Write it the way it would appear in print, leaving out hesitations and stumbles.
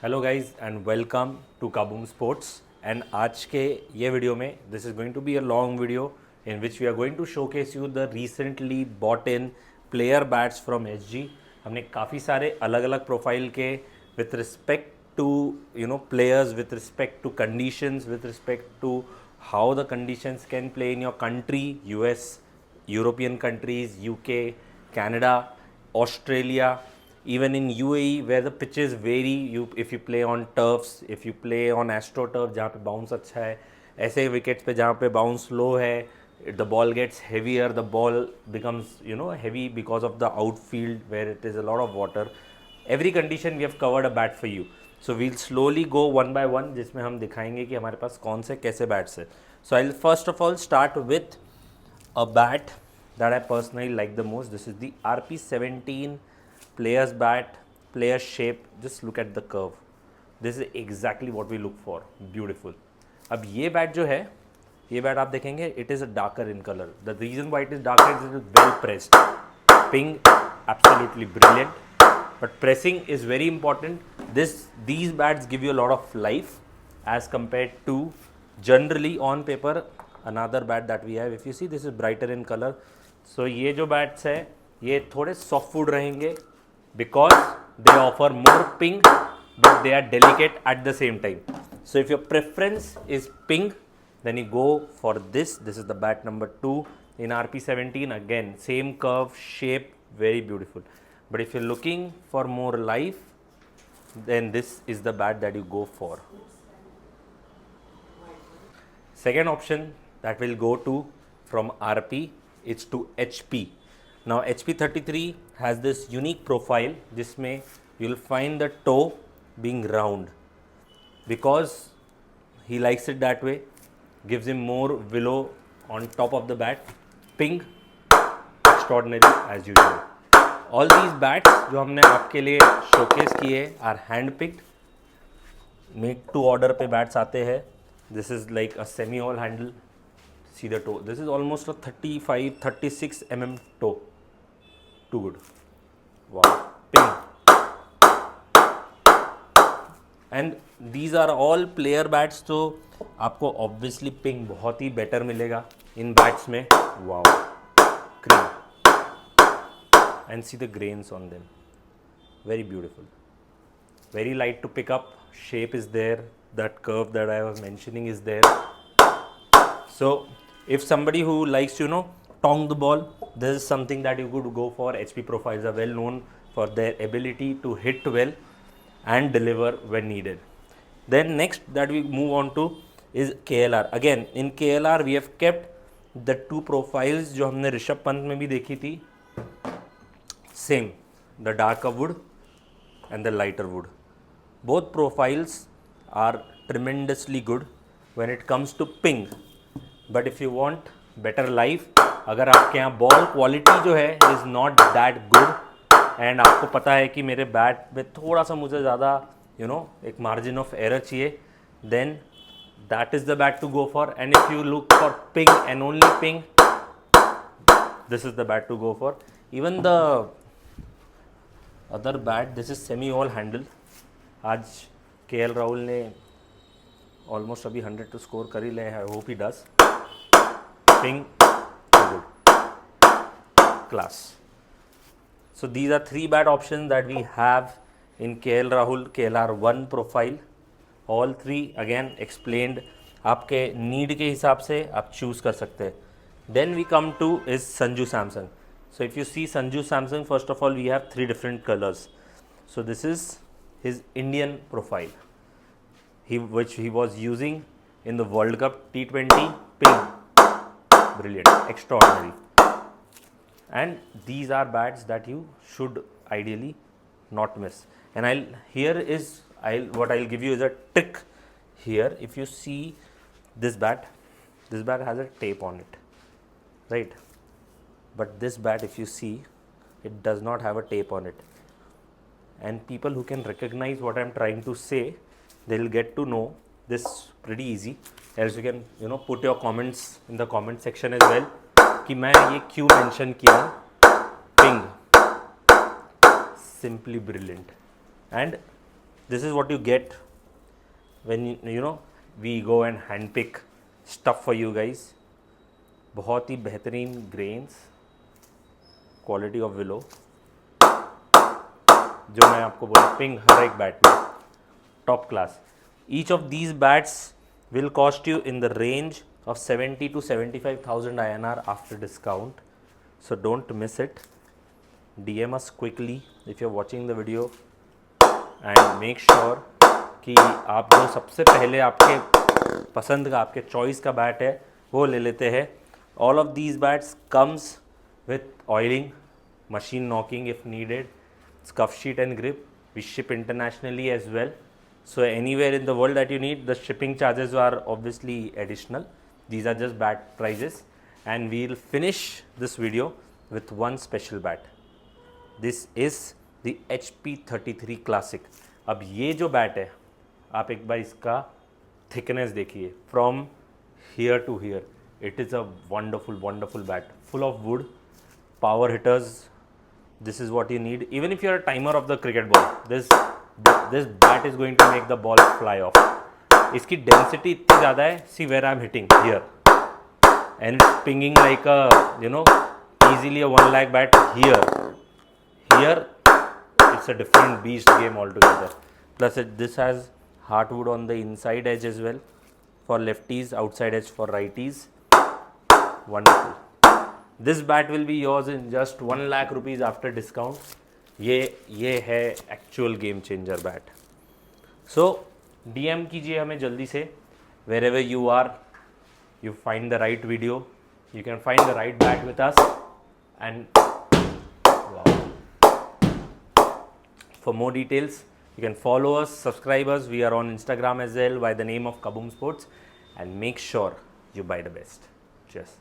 Hello guys and welcome to Kaboom sports. And आज के ये वीडियो में this is going to be a long video in which we are going to showcase you the recently bought in player bats from SG. हमने काफ़ी सारे अलग अलग profile के with respect to players, with respect to conditions, with respect to how the conditions can play in your country, US, European countries, UK, Canada, Australia, even in UAE where the pitches vary. If you play on turfs, if you play on astroturf जहाँ पे bounce अच्छा है, ऐसे wickets पे जहाँ पे bounce low है, the ball gets heavier, the ball becomes heavy because of the outfield where it is a lot of water. Every condition we have covered a bat for you. So we'll slowly go one by one, जिसमें हम दिखाएंगे कि हमारे पास कौन से कैसे bats है. So I first of all start with a bat that I personally like the most. This is the RP17 players bat, player shape. Just look at the curve. This is exactly what we look for. Beautiful. अब ये bat जो है, ये bat आप देखेंगे it is a darker in colour. The reason why it is darker is well pressed. Ping absolutely brilliant, but pressing is very important. These bats give you a lot of life as compared to generally on paper another bat that we have. If you see, this is brighter in color. So ये जो bats है ये थोड़े softwood रहेंगे because they offer more ping but they are delicate at the same time. So if your preference is ping, then you go for this. This is the bat number 2 in RP17. Again, same curve, shape, very beautiful. But if you're looking for more life, then this is the bat that you go for. Second option that will go to from RP, it's to HP. Now HP33 has this unique profile जिसमें you'll find the toe being round because he likes it that way. Gives him more willow on top of the bat. Ping, extraordinary as usual. All these bats जो हमने आपके लिए showcase किए are hand picked, make to order पे bats आते हैं. This is like a semi oval handle. See the toe. This is almost a 35-36 mm toe. Too good. Wow. Ping. And these are all player bats, तो आपको obviously ping बहुत ही better मिलेगा इन bats में. Wow. Cream. And see the grains on them. Very beautiful. Very light to pick up. Shape is there. That curve that I was mentioning is there. So if somebody who likes to tong the ball, this is something that you could go for. HP profiles are well known for their ability to hit well and deliver when needed. Then next that we move on to is KLR. Again in KLR we have kept the two profiles जो हमने ऋषभ पंत में भी देखी थी. Same, the darker wood and the lighter wood. Both profiles are tremendously good when it comes to ping. But if you want better life, अगर आपके यहाँ ball quality जो है is not that good and आपको पता है कि मेरे बैट में थोड़ा सा मुझे ज़्यादा एक मार्जिन ऑफ एरर चाहिए, then that is the bat to go for. And if you look for ping and only ping, this is the bat to go for. Even the other bat, this is semi oval handle. आज KL Rahul ने almost अभी 100 तो score कर ही ले. I hope he does. Ping good class. So these are 3 bat option that we have in KL Rahul KLR1 profile. All 3 again explained. आपके need के हिसाब से आप चूज़ कर सकते हैं. Then we come to is Sanju Samson. So if you see Sanju Samsung, first of all we have 3 different colors. So this is his Indian profile, which he was using in the World Cup T20. Ping, brilliant, extraordinary. And these are bats that you should ideally not miss. And what I'll give you is a trick here. If you see this bat has a tape on it, right? But this bat, if you see, it does not have a tape on it. And people who can recognize what I'm trying to say, they'll get to know this pretty easy. Else you can put your comments in the comment section as well कि मैं ये क्यों mention किया. Ping, simply brilliant. And this is what you get when you know we go and hand pick stuff for you guys. बहुत ही बेहतरीन grains, quality of willow, जो मैं आपको बोला पिंग हर एक बैट में top class. Each of these bats will cost you in the range of 70 to 75,000 INR after discount. So don't miss it. DM us quickly if you're watching the video and make sure कि आप जो सबसे पहले आपके पसंद का आपके choice का बैट है वो ले लेते हैं. All of these bats comes with oiling, machine knocking if needed, scuff sheet and grip. We ship internationally as well. So anywhere in the world that you need, the shipping charges are obviously additional. These are just bat prices, and we'll finish this video with one special bat. This is the HP33 Classic. अब ये जो bat है आप एक बार इसका thickness देखिए from here to here. It is a wonderful bat full of wood, power hitters. This is what you need. Even if you're a timer of the cricket ball, this bat is going to make the ball fly off. इसकी density इतनी ज़्यादा है. See where I'm hitting here, and it's pinging like a easily a 1 lakh bat here. It's a different beast game altogether. Plus this has heartwood on the inside edge as well for lefties, outside edge for righties. Wonderful. This bat will be yours in just 1 lakh rupees after discount. ये है actual game changer bat. So DM कीजिए हमें जल्दी से. Wherever you are, you find the right video, you can find the right bat with us. And wow. For more details, you can follow us, subscribe us. We are on Instagram as well by the name of Kaboom Sports, and make sure you buy the best. Cheers.